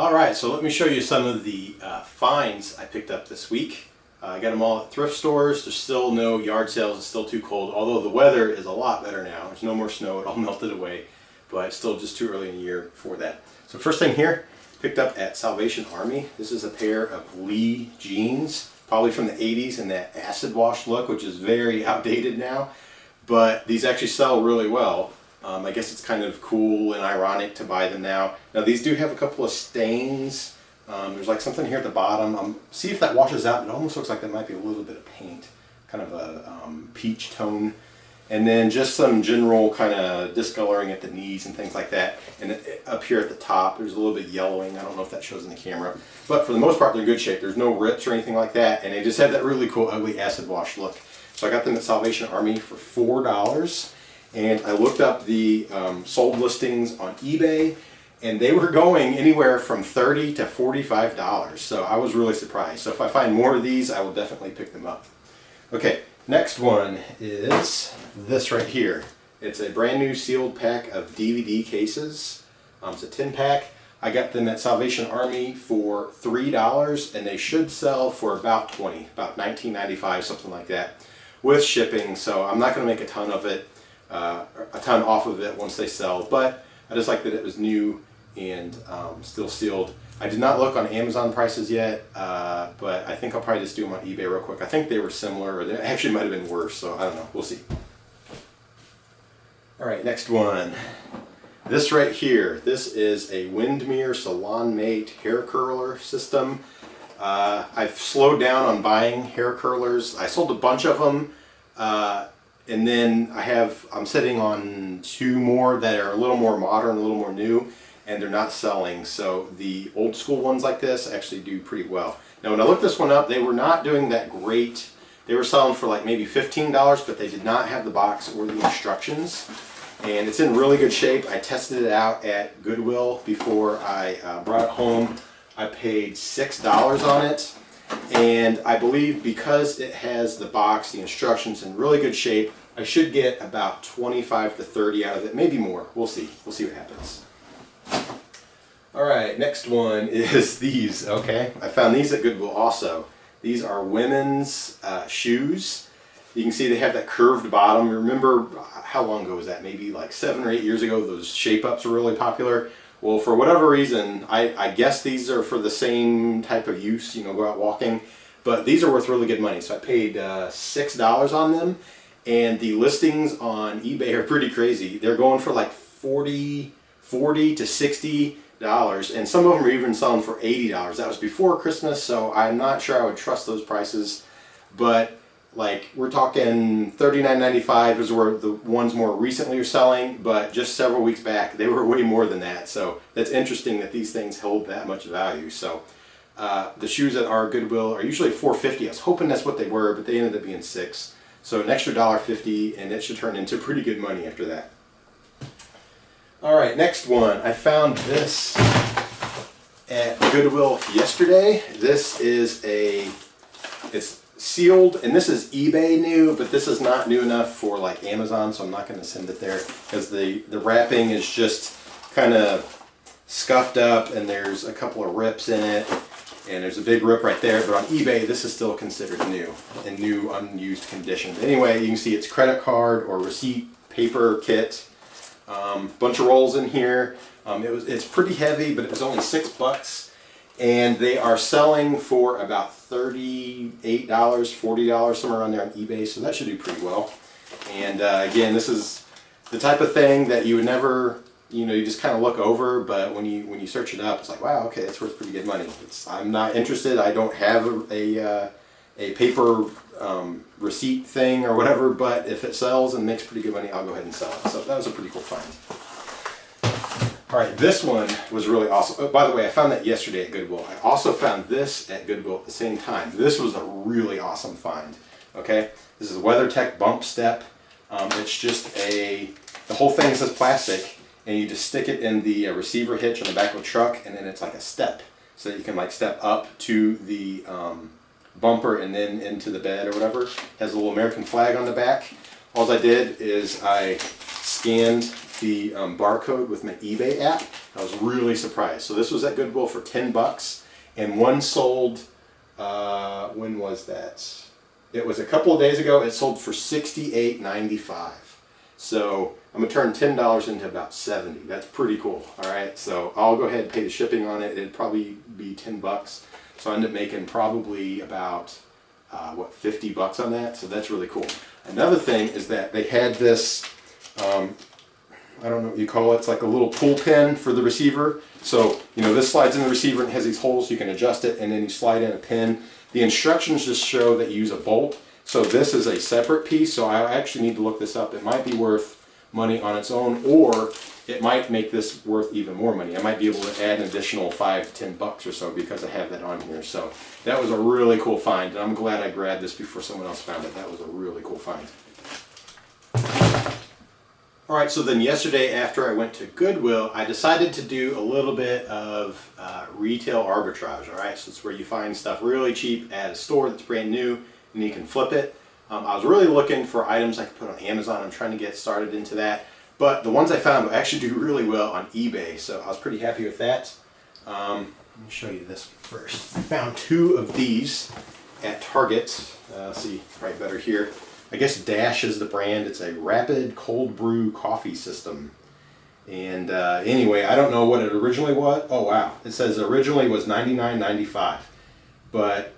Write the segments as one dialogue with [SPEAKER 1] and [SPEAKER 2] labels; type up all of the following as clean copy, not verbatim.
[SPEAKER 1] Alright, so let me show you some of the finds I picked up this week. I got them all at thrift stores. There's still no yard sales. It's still too cold, although the weather is a lot better now. There's no more snow. It all melted away, but it's still just too early in the year for that. So first thing here, picked up at Salvation Army. This is a pair of Lee jeans, probably from the 80s, and that acid wash look, which is very outdated now. But these actually sell really well. I guess it's kind of cool and ironic to buy them now. Now these do have a couple of stains. There's like something here at the bottom. See if that washes out. It almost looks like there might be a little bit of paint, kind of a peach tone. And then just some general kind of discoloring at the knees and things like that. And up here at the top, there's a little bit yellowing. I don't know if that shows in the camera. But for the most part, they're in good shape. There's no rips or anything like that. And they just have that really cool, ugly acid wash look. So I got them at Salvation Army for $4. And I looked up the sold listings on eBay, and they were going anywhere from $30 to $45. So I was really surprised. So if I find more of these, I will definitely pick them up. Okay, next one is this right here. It's a brand new sealed pack of DVD cases. It's a 10-pack. I got them at Salvation Army for $3, and they should sell for about $20, about $19.95, something like that, with shipping. So I'm not going to make a ton of it. A ton off of it once they sell, but I just like that it was new and still sealed. I did not look on Amazon prices yet, but I think I'll probably just do them on eBay real quick. I think they were similar, or they actually might have been worse, so I don't know. We'll see. Alright, next one. This right here, this is a Windmere Salon mate hair curler system. I've slowed down on buying hair curlers. I sold a bunch of them. And then I'm sitting on two more that are a little more modern, a little more new, and they're not selling. So the old school ones like this actually do pretty well. Now when I looked this one up, they were not doing that great. They were selling for like maybe $15, but they did not have the box or the instructions. And it's in really good shape. I tested it out at Goodwill before I brought it home. I paid $6 on it. And I believe because it has the box, the instructions in really good shape, I should get about 25 to 30 out of it, maybe more. We'll see. We'll see what happens. Alright, next one is these, okay? I found these at Goodwill also. These are women's shoes. You can see they have that curved bottom. Remember, how long ago was that? Maybe like 7 or 8 years ago, those shape-ups were really popular. Well, for whatever reason, I guess these are for the same type of use, you know, go out walking. But these are worth really good money. So I paid $6 on them. And the listings on eBay are pretty crazy. They're going for like $40 to $60. And some of them are even selling for $80. That was before Christmas, so I'm not sure I would trust those prices. But like, we're talking $39.95 is where the ones more recently are selling, but just several weeks back they were way more than that. So that's interesting that these things hold that much value. So the shoes at our Goodwill are usually $4.50. I was hoping that's what they were, but they ended up being $6. So an extra $1.50, and it should turn into pretty good money after that. Alright, next one. I found this at Goodwill yesterday. This is it's sealed, and this is eBay new, but this is not new enough for like Amazon, so I'm not going to send it there because the wrapping is just kind of scuffed up, and there's a couple of rips in it, and there's a big rip right there. But on eBay, this is still considered new, in new unused condition. Anyway, you can see it's credit card or receipt paper kit. Bunch of rolls in here. It's pretty heavy, but it was only $6. And they are selling for about $38, $40, somewhere around there on eBay, so that should do pretty well. And again, this is the type of thing that you would never, you know, you just kind of look over, but when you search it up, it's like, wow, okay, it's worth pretty good money. I'm not interested. I don't have a paper receipt thing or whatever, but if it sells and makes pretty good money, I'll go ahead and sell it. So that was a pretty cool find. Alright, this one was really awesome. Oh, by the way, I found that yesterday at Goodwill. I also found this at Goodwill at the same time. This was a really awesome find. Okay, this is a Weathertech Bumpstep. It's just the whole thing is this plastic, and you just stick it in the receiver hitch on the back of a truck, and then it's like a step. So that you can like step up to the bumper and then into the bed or whatever. It has a little American flag on the back. All I did is I scanned the barcode with my eBay app, I was really surprised. So this was at Goodwill for 10 bucks, and one sold, when was that? It was a couple of days ago. It sold for $68.95. So I'm gonna turn $10 into about 70. That's pretty cool. All right, so I'll go ahead and pay the shipping on it. It'd probably be 10 bucks. So I end up making probably about, 50 bucks on that. So that's really cool. Another thing is that they had this, I don't know what you call it. It's like a little pull pin for the receiver. So, you know, this slides in the receiver and has these holes so you can adjust it, and then you slide in a pin. The instructions just show that you use a bolt. So this is a separate piece, so I actually need to look this up. It might be worth money on its own, or it might make this worth even more money. I might be able to add an additional 5 to 10 bucks or so because I have that on here. So that was a really cool find, and I'm glad I grabbed this before someone else found it. That was a really cool find. All right, so then yesterday after I went to Goodwill, I decided to do a little bit of retail arbitrage. All right, so it's where you find stuff really cheap at a store that's brand new and you can flip it. I was really looking for items I could put on Amazon. I'm trying to get started into that. But the ones I found actually do really well on eBay, so I was pretty happy with that. Let me show you this one first. I found 2 of these at Target. See, probably better here. I guess Dash is the brand. It's a rapid cold brew coffee system. And anyway, I don't know what it originally was. Oh wow, it says originally was $99.95, but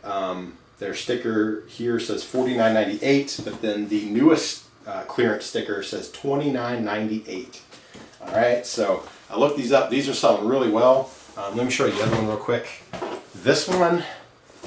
[SPEAKER 1] their sticker here says $49.98, but then the newest clearance sticker says $29.98. All right, so I looked these up. These are selling really well. Let me show you the other one real quick. This one,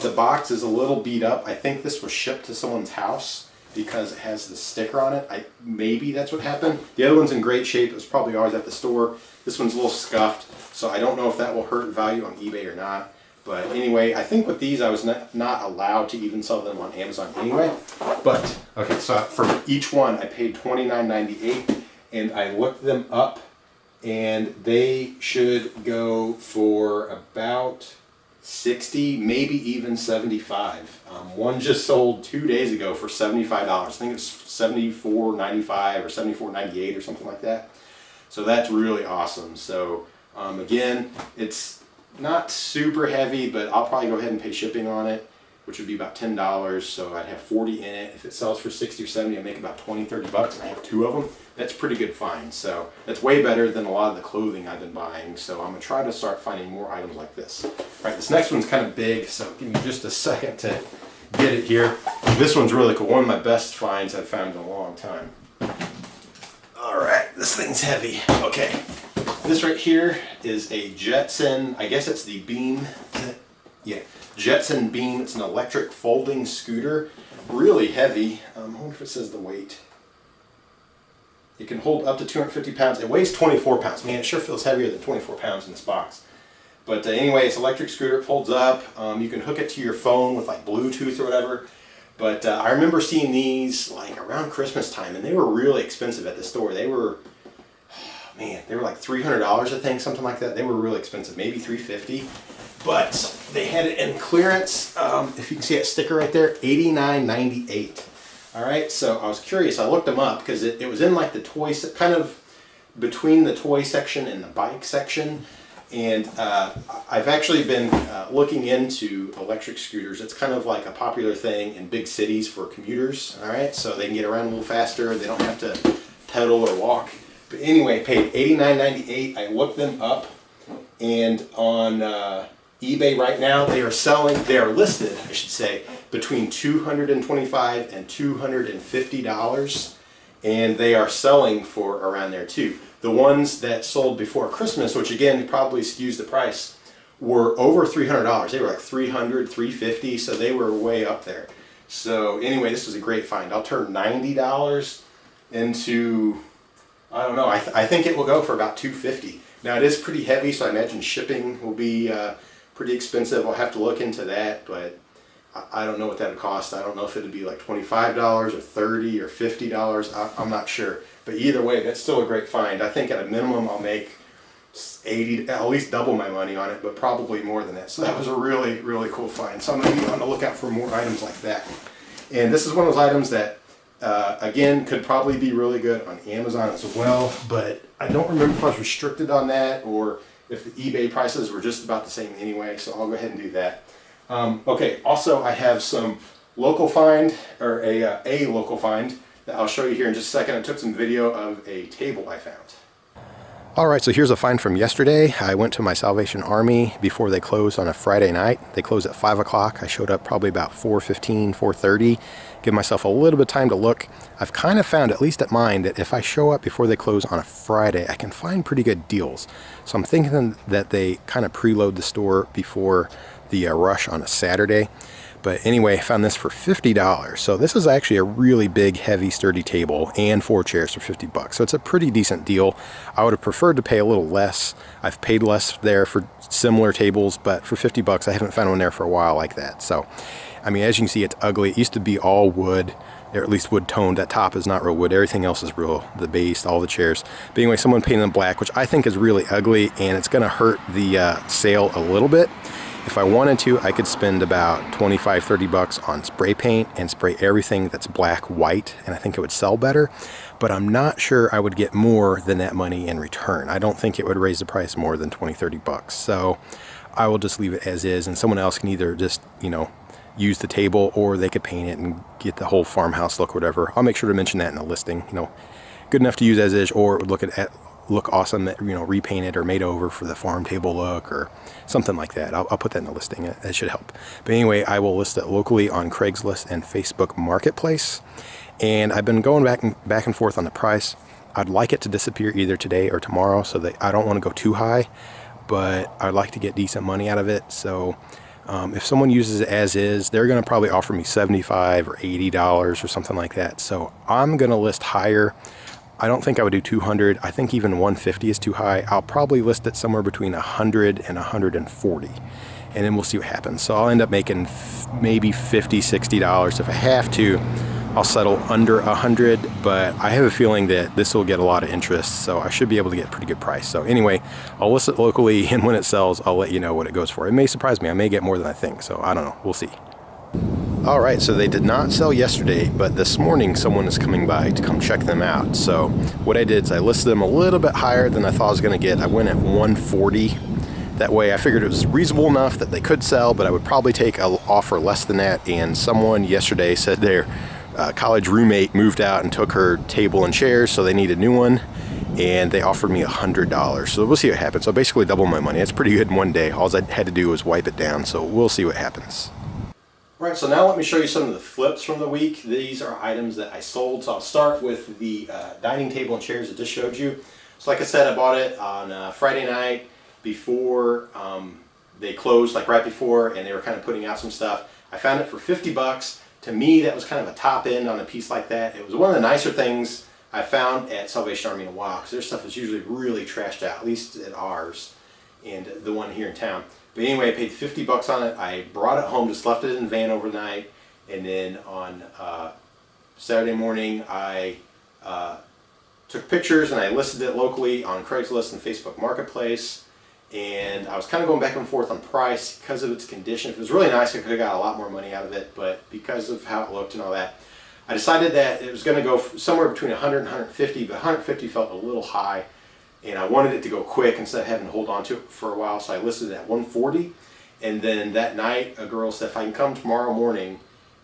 [SPEAKER 1] the box is a little beat up. I think this was shipped to someone's house because it has the sticker on it. Maybe that's what happened. The other one's in great shape. It was probably ours at the store. This one's a little scuffed, so I don't know if that will hurt value on eBay or not. But anyway, I think with these I was not allowed to even sell them on Amazon anyway. But, okay, so for each one I paid $29.98, and I looked them up, and they should go for about 60, maybe even 75. One just sold 2 days ago for $75. I think it's $74.95 or $74.98 or something like that. So that's really awesome. So again, it's not super heavy, but I'll probably go ahead and pay shipping on it, which would be about $10. So I'd have 40 in it. If it sells for 60 or 70, I make about 20, 30 bucks, and I have 2 of them. That's pretty good find. So that's way better than a lot of the clothing I've been buying. So I'm gonna try to start finding more items like this. All right, this next one's kind of big, so give me just a second to get it here. This one's really cool. One of my best finds I've found in a long time. All right, this thing's heavy. Okay, this right here is a Jetson, I guess it's the Beam. Yeah, Jetson Beam. It's an electric folding scooter. Really heavy. I wonder if it says the weight. It can hold up to 250 pounds. It weighs 24 pounds. Man, it sure feels heavier than 24 pounds in this box. But anyway, it's an electric scooter. It folds up. You can hook it to your phone with like Bluetooth or whatever. But I remember seeing these like around Christmas time, and they were really expensive at the store. They were, man, they were like $300, I think, something like that. They were really expensive, maybe $350. But they had it in clearance. If you can see that sticker right there, $89.98. All right, so I was curious. I looked them up because it was in like the toy, kind of between the toy section and the bike section. And I've actually been looking into electric scooters. It's kind of like a popular thing in big cities for commuters. All right, so they can get around a little faster. They don't have to pedal or walk. But anyway, paid $89.98. I looked them up, and on eBay right now they are listed, I should say, between $225 and $250, and they are selling for around there too. The ones that sold before Christmas, which again probably skews the price, were over $300. They were like $300, $350, so they were way up there. So anyway, this was a great find. I'll turn $90 into, I don't know, I think it will go for about $250. Now it is pretty heavy, so I imagine shipping will be pretty expensive. I'll have to look into that, but I don't know what that would cost. I don't know if it would be like $25 or $30 or $50. I'm not sure. But either way, that's still a great find. I think at a minimum I'll make 80, at least double my money on it, but probably more than that. So that was a really, really cool find. So I'm going to be on the lookout for more items like that. And this is one of those items that, again, could probably be really good on Amazon as well. But I don't remember if I was restricted on that or if the eBay prices were just about the same anyway, so I'll go ahead and do that. Okay, also I have some local find, or a local find that I'll show you here in just a second. I took some video of a table I found. Alright, so here's a find from yesterday. I went to my Salvation Army before they closed on a Friday night. They closed at 5 o'clock. I showed up probably about 4:15, 4:30. Give myself a little bit of time to look. I've kind of found, at least at mine, that if I show up before they close on a Friday, I can find pretty good deals. So I'm thinking that they kind of preload the store before the rush on a Saturday. But anyway, I found this for $50. So this is actually a really big, heavy, sturdy table and 4 chairs for $50. So it's a pretty decent deal. I would have preferred to pay a little less. I've paid less there for similar tables, but for $50, I haven't found one there for a while like that. So, I mean, as you can see, it's ugly. It used to be all wood, or at least wood toned. That top is not real wood. Everything else is real. The base, all the chairs. But anyway, someone painted them black, which I think is really ugly, and it's going to hurt the sale a little bit. If I wanted to, I could spend about $25, $30 on spray paint and spray everything that's black white, and I think it would sell better. But I'm not sure I would get more than that money in return. I don't think it would raise the price more than $20, $30. So I will just leave it as is, and someone else can either just, you know, use the table, or they could paint it and get the whole farmhouse look, whatever. I'll make sure to mention that in the listing. You know, good enough to use as is, or it would look awesome, you know, repainted or made over for the farm table look or something like that. I'll put that in the listing. That should help. But anyway, I will list it locally on Craigslist and Facebook Marketplace. And I've been going back and forth on the price. I'd like it to disappear either today or tomorrow, so that I don't want to go too high, but I'd like to get decent money out of it. So if someone uses it as is, they're going to probably offer me $75 or $80 or something like that. So I'm going to list higher. I don't think I would do 200. I think even 150 is too high. I'll probably list it somewhere between 100 and 140, and then we'll see what happens. So I'll end up making maybe $50, $60. If I have to, I'll settle under 100, but I have a feeling that this will get a lot of interest, so I should be able to get a pretty good price. So anyway, I'll list it locally, and when it sells, I'll let you know what it goes for. It may surprise me. I may get more than I think, so I don't know. We'll see. Alright, so they did not sell yesterday, but this morning someone is coming by to come check them out. So what I did is I listed them a little bit higher than I thought I was going to get. I went at 140. That way I figured it was reasonable enough that they could sell, but I would probably take an offer less than that. And someone yesterday said their college roommate moved out and took her table and chairs, so they need a new one. And they offered me $100. So we'll see what happens. So basically double my money. That's pretty good in one day. All I had to do was wipe it down, so we'll see what happens. Right, so now let me show you some of the flips from the week. These are items that I sold. So I'll start with the dining table and chairs I just showed you. So like I said, I bought it on Friday night before they closed, like right before, and they were kind of putting out some stuff. I found it for $50. To me, that was kind of a top end on a piece like that. It was one of the nicer things I found at Salvation Army in a while, because their stuff is usually really trashed out, at least at ours and the one here in town. But anyway, I paid $50 on it. I brought it home, just left it in the van overnight, and then on Saturday morning I took pictures and I listed it locally on Craigslist and Facebook Marketplace. And I was kind of going back and forth on price because of its condition. If it was really nice, I could have got a lot more money out of it, but because of how it looked and all that, I decided that it was going to go somewhere between 100 and 150, but 150 felt a little high. And I wanted it to go quick instead of having to hold on to it for a while, so I listed it at 140. And then that night, a girl said, if I can come tomorrow morning,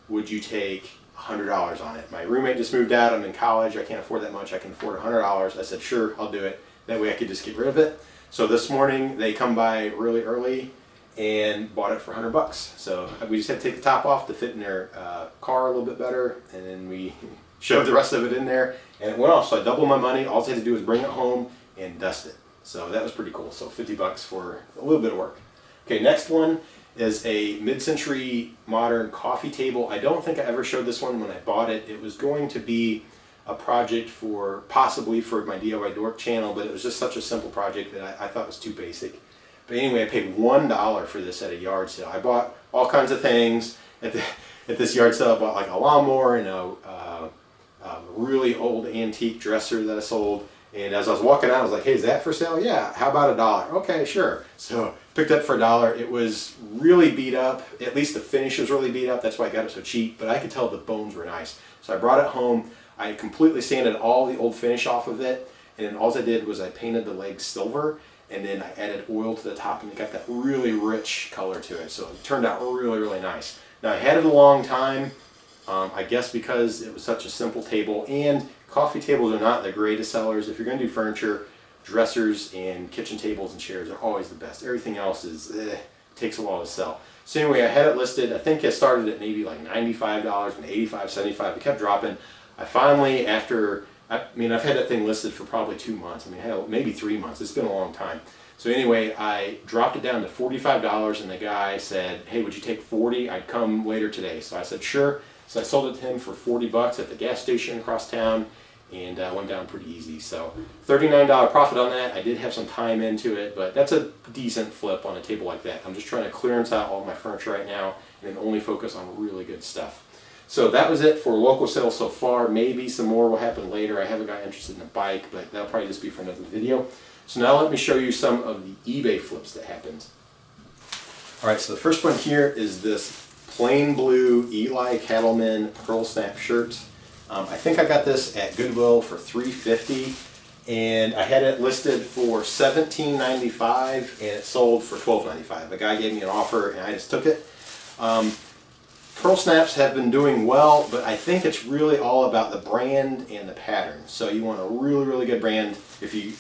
[SPEAKER 1] would you take $100 on it? My roommate just moved out. I'm in college. I can't afford that much. I can afford $100. I said, sure, I'll do it. That way I could just get rid of it. So this morning, they come by really early and bought it for $100. So we just had to take the top off to fit in their car a little bit better, and then we shoved the rest of it in there, and it went off. So I doubled my money. All I had to do was bring it home and dust it. So that was pretty cool. So $50 for a little bit of work. Okay, next one is a mid-century modern coffee table. I don't think I ever showed this one when I bought it. It was going to be a project for possibly for my DIY Dork channel, but it was just such a simple project that I thought it was too basic. But anyway, I paid $1 for this at a yard sale. I bought all kinds of things at this yard sale. I bought like a lawnmower and a really old antique dresser that I sold. And as I was walking out, I was like, hey, is that for sale? Yeah, how about $1? Okay, sure. So picked it up for $1. It was really beat up. At least the finish was really beat up. That's why I got it so cheap. But I could tell the bones were nice. So I brought it home. I completely sanded all the old finish off of it. And then all I did was I painted the legs silver. and then I added oil to the top, and it got that really rich color to it. So it turned out really, really nice. Now I had it a long time, I guess because it was such a simple table, and coffee tables are not the greatest sellers. If you're going to do furniture, dressers and kitchen tables and chairs are always the best. Everything else is, takes a while to sell. So anyway, I had it listed. I think it started at maybe like $95 and $85, $75. It kept dropping. I finally, after, I've had that thing listed for probably 2 months. Hell, maybe 3 months. It's been a long time. So anyway, I dropped it down to $45, and the guy said, hey, would you take 40? I'd come later today. So I said, sure. So I sold it to him for 40 bucks at the gas station across town, and went down pretty easy. So $39 profit on that. I did have some time into it, but that's a decent flip on a table like that. I'm just trying to clearance out all my furniture right now and only focus on really good stuff. So that was it for local sales so far. Maybe some more will happen later. I haven't got interested in a bike, but that'll probably just be for another video. So now let me show you some of the eBay flips that happened. All right, so the first one here is this plain blue Eli Cattleman Pearl Snap shirt. I think I got this at Goodwill for $3.50, and I had it listed for $17.95, and it sold for $12.95. The guy gave me an offer, and I just took it. Pearl snaps have been doing well, but I think it's really all about the brand and the pattern. So you want a really, really good brand. If you,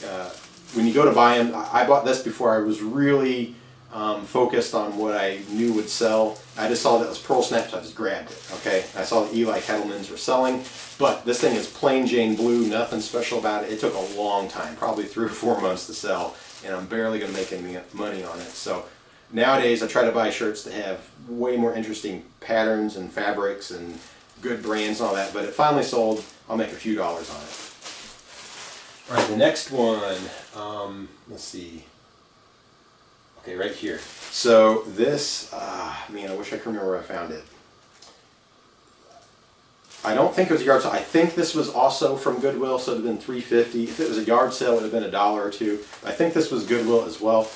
[SPEAKER 1] when you go to buy them, I bought this before I was really focused on what I knew would sell. I just saw that it was Pearl Snaps, so I just grabbed it, okay? I saw that Eli Cattlemans were selling, but this thing is plain Jane blue, nothing special about it. It took a long time, probably 3 or 4 months to sell, and I'm barely gonna make any money on it. So nowadays I try to buy shirts that have way more interesting patterns and fabrics and good brands and all that, but it finally sold. I'll make a few dollars on it. All right, the next one, let's see. Okay, right here. So this, man, I wish I could remember where I found it. I don't think it was a yard sale. I think this was also from Goodwill, so it would have been $3.50. If it was a yard sale, it would have been $1 or $2. I think this was Goodwill as well.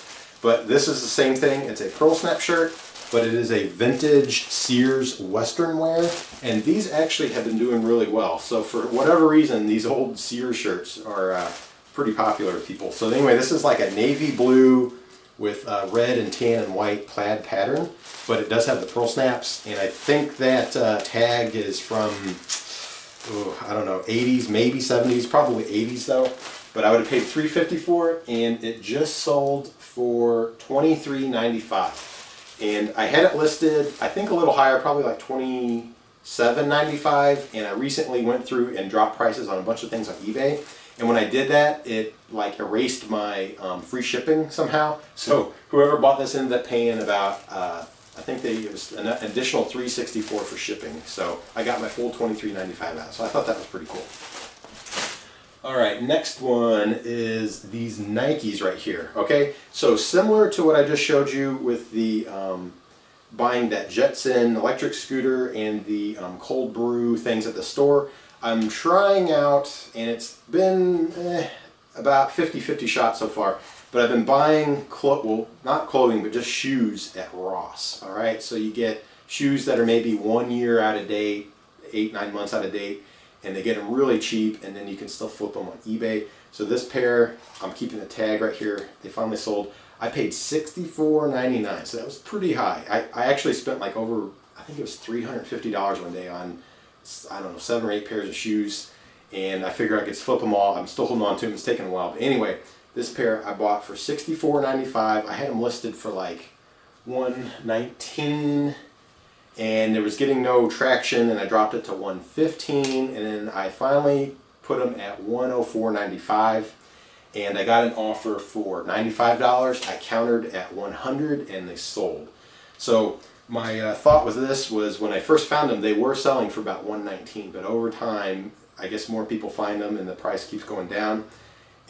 [SPEAKER 1] But this is the same thing. It's a Pearl Snap shirt, but it is a vintage Sears Western wear. And these actually have been doing really well. So for whatever reason, these old Sears shirts are pretty popular with people. So anyway, this is like a navy blue with red and tan and white plaid pattern, but it does have the pearl snaps, and I think that tag is from, I don't know, 80s, maybe 70s, probably 80s though, but I would have paid $3.50 for it, and it just sold for $23.95, and I had it listed, I think a little higher, probably like $27.95, and I recently went through and dropped prices on a bunch of things on eBay. And when I did that, it like erased my free shipping somehow. So whoever bought this ended up paying about, I think it was an additional $3.64 for shipping. So I got my full $23.95 out. So I thought that was pretty cool. All right, next one is these Nikes right here. Okay, so similar to what I just showed you with the buying that Jetson electric scooter and the cold brew things at the store, I'm trying out, and it's been about 50-50 shot so far, but I've been buying, well, not clothing, but just shoes at Ross, all right? So you get shoes that are maybe 1 year out of date, 8-9 months out of date, and they get them really cheap, and then you can still flip them on eBay. So this pair, I'm keeping the tag right here. They finally sold. I paid $64.99, so that was pretty high. I actually spent like over, I think it was $350 one day on, I don't know, 7 or 8 pairs of shoes, and I figured I could flip them all. I'm still holding on to them. It's taking a while, but anyway, this pair I bought for $64.95. I had them listed for like $119, and it was getting no traction, and I dropped it to $115, and then I finally put them at $104.95, and I got an offer for $95. I countered at $100, and they sold. So my thought was this was when I first found them, they were selling for about $119, but over time, I guess more people find them and the price keeps going down.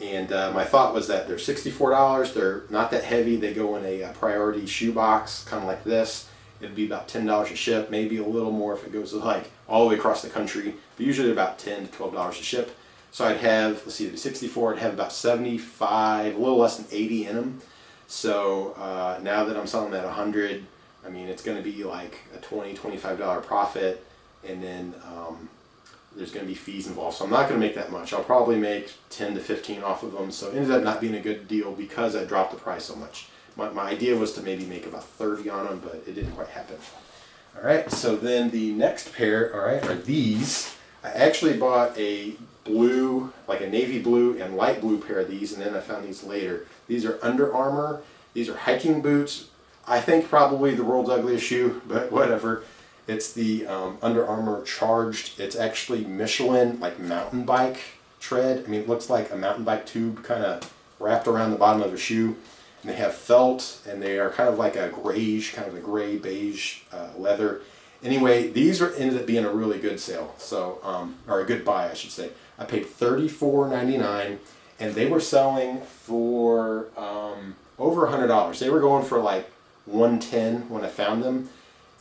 [SPEAKER 1] And my thought was that they're $64, they're not that heavy, they go in a priority shoe box, kind of like this. It'd be about $10 to ship, maybe a little more if it goes like all the way across the country, but usually about $10 to $12 to ship. So I'd have, let's see, 64, I'd have about 75, a little less than 80 in them. So now that I'm selling them at 100, I mean, it's going to be like a $20, $25 profit, and then there's going to be fees involved. So I'm not going to make that much. I'll probably make 10 to 15 off of them. So it ended up not being a good deal because I dropped the price so much. My idea was to maybe make about 30 on them, but it didn't quite happen. All right, so then the next pair, all right, are these. I actually bought a blue, like a navy blue and light blue pair of these, and then I found these later. These are Under Armour. These are hiking boots. I think probably the world's ugliest shoe, but whatever. It's the Under Armour Charged. It's actually Michelin, like mountain bike tread. I mean, it looks like a mountain bike tube kind of wrapped around the bottom of a shoe. And they have felt, and they are kind of like a grayish, kind of a gray beige leather. Anyway, these ended up being a really good sale, so or a good buy, I should say. I paid $34.99, and they were selling for over $100. They were going for like $110 when I found them.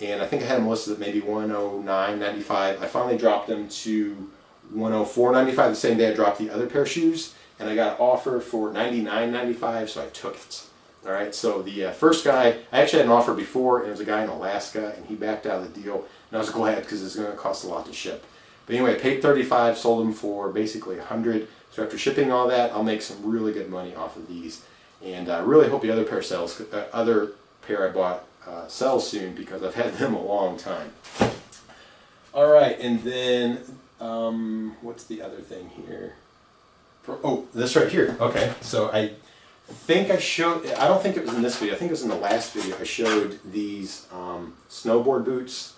[SPEAKER 1] And I think I had them listed at maybe $109.95. I finally dropped them to $104.95 the same day I dropped the other pair of shoes. And I got an offer for $99.95, so I took it. All right, so the first guy, I actually had an offer before, and it was a guy in Alaska, and he backed out of the deal. And I was glad because it's going to cost a lot to ship. But anyway, I paid $35, sold them for basically $100. So after shipping all that, I'll make some really good money off of these. And I really hope the other pair sells, other pair I bought sell soon because I've had them a long time. All right, and then what's the other thing here? Oh, this right here. Okay, so I think I showed, I don't think it was in this video, I think it was in the last video, I showed these snowboard boots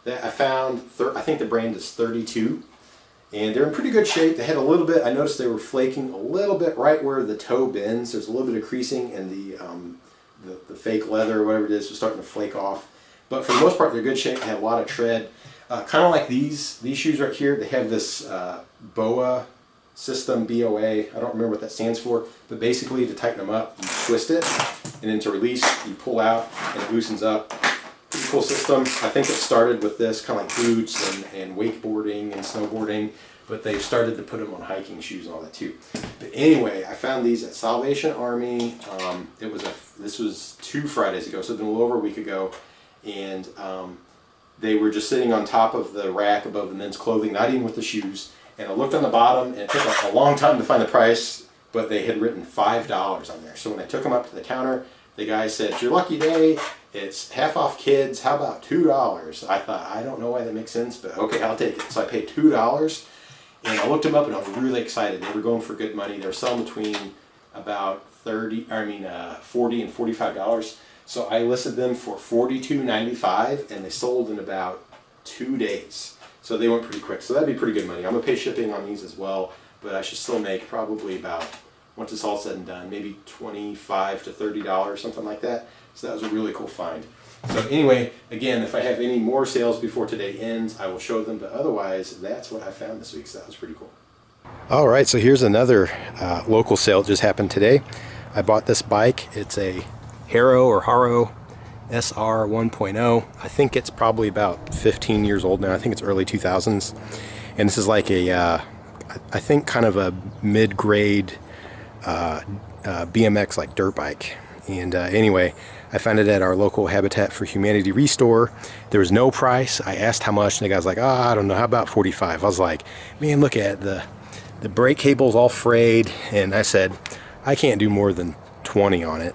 [SPEAKER 1] that I found. I think the brand is 32, and they're in pretty good shape. They had a little bit, I noticed they were flaking a little bit right where the toe bends. There's a little bit of creasing, and the fake leather or whatever it is was starting to flake off. But for the most part, they're good shape. They have a lot of tread. Kind of like these shoes right here. They have this BOA system, BOA. I don't remember what that stands for. But basically, to tighten them up, you twist it. And then to release, you pull out, and it loosens up. Pretty cool system. I think it started with this, kind of like boots and wakeboarding and snowboarding. But they've started to put them on hiking shoes and all that too. But anyway, I found these at Salvation Army. This was 2 Fridays ago, so it's been a little over a week ago. And they were just sitting on top of the rack above the men's clothing, not even with the shoes. And I looked on the bottom, and it took a long time to find the price, but they had written $5 on there. So when I took them up to the counter, the guy said, "It's your lucky day. It's half off kids. How about $2? I thought, I don't know why that makes sense, but okay, I'll take it. So I paid $2, and I looked them up, and I was really excited. They were going for good money. They were selling between about $40 and $45. So I listed them for $42.95, and they sold in about 2 days. So they went pretty quick. So that'd be pretty good money. I'm gonna pay shipping on these as well, but I should still make probably about, once it's all said and done, maybe $25 to $30, something like that. So that was a really cool find. So anyway, again, if I have any more sales before today ends, I will show them, but otherwise, that's what I found this week, so that was pretty cool. All right, so here's another local sale that just happened today. I bought this bike. It's a Haro SR 1.0. I think it's probably about 15 years old now. I think it's early 2000s. And this is like a, I think kind of a mid-grade BMX like dirt bike. And anyway, I found it at our local Habitat for Humanity restore. There was no price. I asked how much, and the guy's like, I don't know, how about 45? I was like, man, look at the brake cable's all frayed. And I said, I can't do more than 20 on it.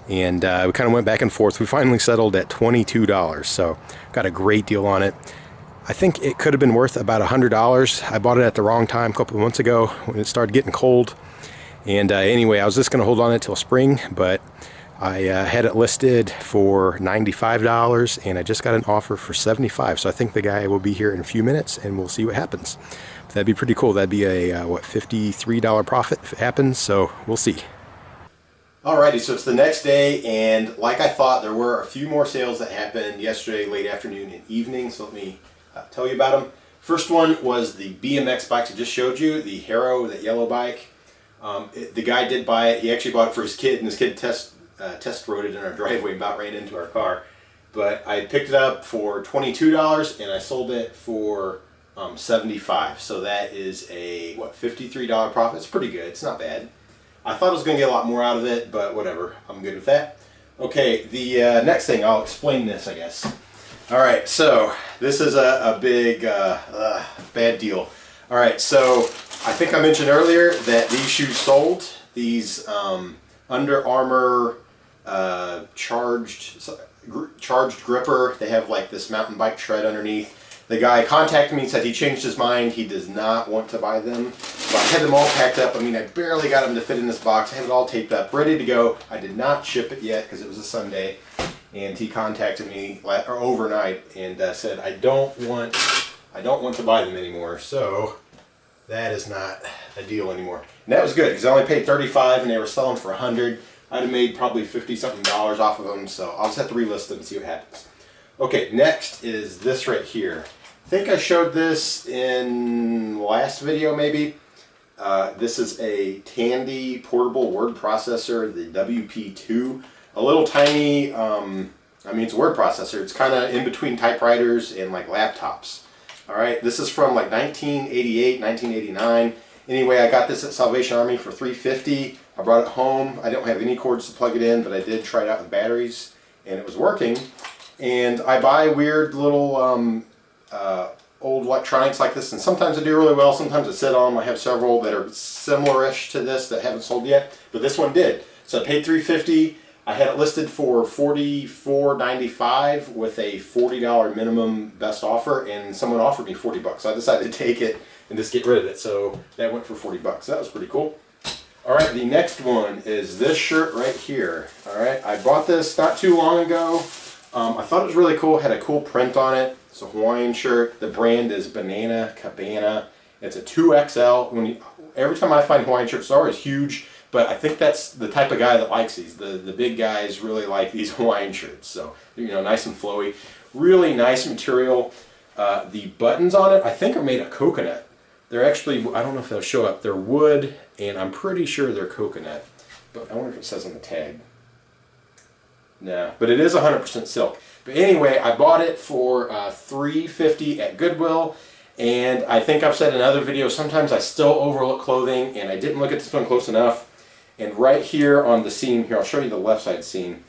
[SPEAKER 1] And we kind of went back and forth. We finally settled at $22, so got a great deal on it. I think it could have been worth about $100. I bought it at the wrong time a couple of months ago when it started getting cold. And anyway, I was just going to hold on it till spring, but I had it listed for $95, and I just got an offer for $75. So I think the guy will be here in a few minutes, and we'll see what happens. That'd be pretty cool. That'd be a $53 profit if it happens. So we'll see. Alrighty, so it's the next day, and like I thought, there were a few more sales that happened yesterday, late afternoon and evening, so let me tell you about them. First one was the BMX bikes I just showed you, the Haro, that yellow bike. The guy did buy it. He actually bought it for his kid, and his kid test rode it in our driveway and about ran into our car. But I picked it up for $22, and I sold it for $75. So that is a, $53 profit. It's pretty good. It's not bad. I thought I was going to get a lot more out of it, but whatever. I'm good with that. Okay, the next thing, I'll explain this, I guess. All right, so this is a big bad deal. All right, so I think I mentioned earlier that these shoes sold. These Under Armour charged gripper. They have like this mountain bike tread underneath. The guy contacted me and said he changed his mind. He does not want to buy them. So I had them all packed up. I mean, I barely got them to fit in this box. I had it all taped up, ready to go. I did not ship it yet because it was a Sunday. And he contacted me overnight and said, I don't want to buy them anymore. So that is not a deal anymore. And that was good because I only paid $35 and they were selling for $100. I'd have made probably $50-something off of them. So I'll just have to relist them and see what happens. Okay, next is this right here. I think I showed this in last video maybe. This is a Tandy portable word processor, the WP2. A little tiny, I mean it's a word processor. It's kind of in between typewriters and like laptops. Alright, this is from like 1988, 1989. Anyway, I got this at Salvation Army for $3.50. I brought it home. I don't have any cords to plug it in, but I did try it out with batteries and it was working. And I buy weird little old electronics like this, and sometimes I do really well, sometimes I sit on them. I have several that are similar-ish to this that haven't sold yet, but this one did. So I paid $3.50. I had it listed for $44.95 with a $40 minimum best offer, and someone offered me $40. So I decided to take it and just get rid of it. So that went for $40. That was pretty cool. All right, the next one is this shirt right here. All right, I bought this not too long ago. I thought it was really cool. It had a cool print on it. It's a Hawaiian shirt. The brand is Banana Cabana. It's a 2XL. Every time I find Hawaiian shirts, they're always huge, but I think that's the type of guy that likes these. The big guys really like these Hawaiian shirts. So, you know, nice and flowy. Really nice material. The buttons on it, I think, are made of coconut. They're actually, I don't know if they'll show up. They're wood, and I'm pretty sure they're coconut. But I wonder if it says on the tag. No, but it is 100% silk. But anyway, I bought it for $3.50 at Goodwill, and I think I've said in other videos, sometimes I still overlook clothing, and I didn't look at this one close enough. And right here on the seam here, I'll show you the left side seam.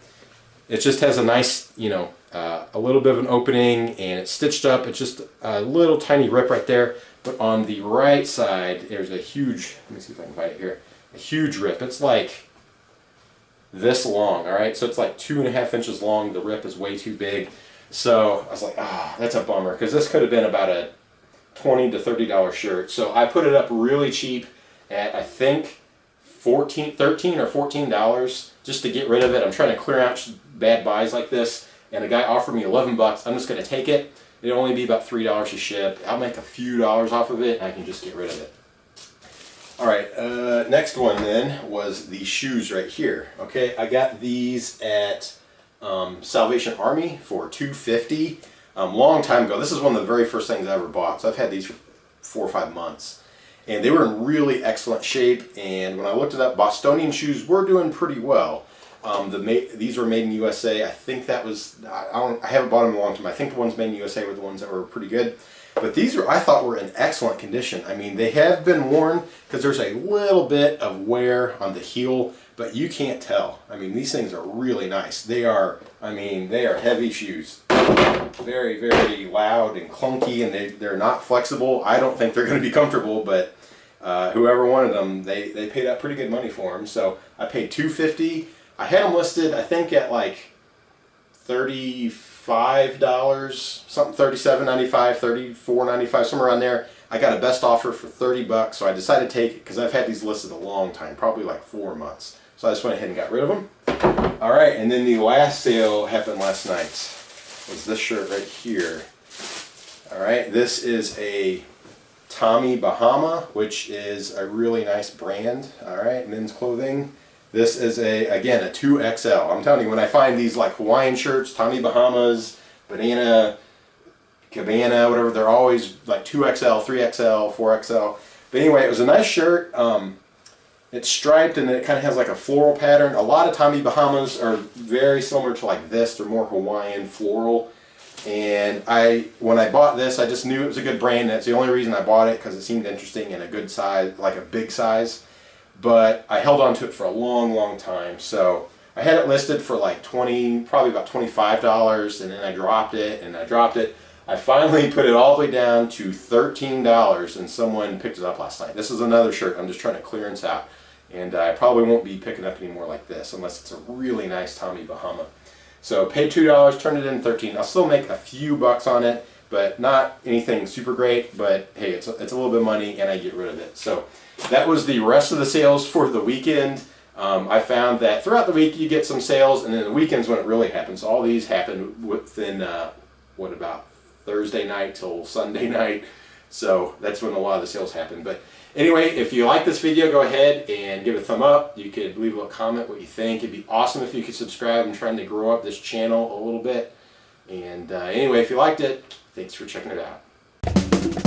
[SPEAKER 1] It just has a nice, you know, a little bit of an opening, and it's stitched up. It's just a little tiny rip right there. But on the right side, there's a huge, let me see if I can find it here, a huge rip. It's like this long, all right? So it's like 2.5 inches long. The rip is way too big. So I was like, that's a bummer, because this could have been about a $20 to $30 shirt. So I put it up really cheap at, I think, $13 or $14 just to get rid of it. I'm trying to clear out bad buys like this, and the guy offered me $11. I'm just going to take it. It'll only be about $3 to ship. I'll make a few dollars off of it, and I can just get rid of it. All right, next one then was the shoes right here. Okay, I got these at Salvation Army for $2.50. Long time ago. This is one of the very first things I ever bought. So I've had these for 4 or 5 months. And they were in really excellent shape. And when I looked it up, Bostonian shoes were doing pretty well. These were made in USA. I think that was, I haven't bought them in a long time. I think the ones made in USA were the ones that were pretty good. But these I thought were in excellent condition. I mean, they have been worn because there's a little bit of wear on the heel, but you can't tell. I mean, these things are really nice. They are, I mean, they are heavy shoes. Very, very loud and clunky, and they're not flexible. I don't think they're going to be comfortable, but whoever wanted them, they paid out pretty good money for them. So I paid $2.50. I had them listed, I think, at like $35, something, $37.95, $34.95, somewhere around there. I got a best offer for $30, so I decided to take it because I've had these listed a long time, probably like 4 months. So I just went ahead and got rid of them. All right, and then the last sale happened last night. Was this shirt right here. All right, this is a Tommy Bahama, which is a really nice brand. All right, men's clothing. This is again a 2XL. I'm telling you, when I find these like Hawaiian shirts, Tommy Bahamas, Banana Cabana, whatever, they're always like 2XL, 3XL, 4XL. But anyway, it was a nice shirt. It's striped and it kind of has like a floral pattern. A lot of Tommy Bahamas are very similar to like this. They're more Hawaiian floral. And when I bought this, I just knew it was a good brand. That's the only reason I bought it, because it seemed interesting and a good size, like a big size. But I held on to it for a long, long time. So I had it listed for like probably about $25, and then I dropped it and I dropped it. I finally put it all the way down to $13, and someone picked it up last night. This is another shirt I'm just trying to clearance out, and I probably won't be picking up any more like this unless it's a really nice Tommy Bahama. So paid $2, turned it in $13. I'll still make a few bucks on it, but not anything super great. But hey, it's a little bit of money, and I get rid of it. So that was the rest of the sales for the weekend. I found that throughout the week you get some sales, and then the weekends when it really happens. All these happen within about Thursday night till Sunday night. So that's when a lot of the sales happen. But anyway, if you like this video, go ahead and give it a thumb up. You could leave a comment what you think. It'd be awesome if you could subscribe. I'm trying to grow up this channel a little bit. And anyway, if you liked it, thanks for checking it out.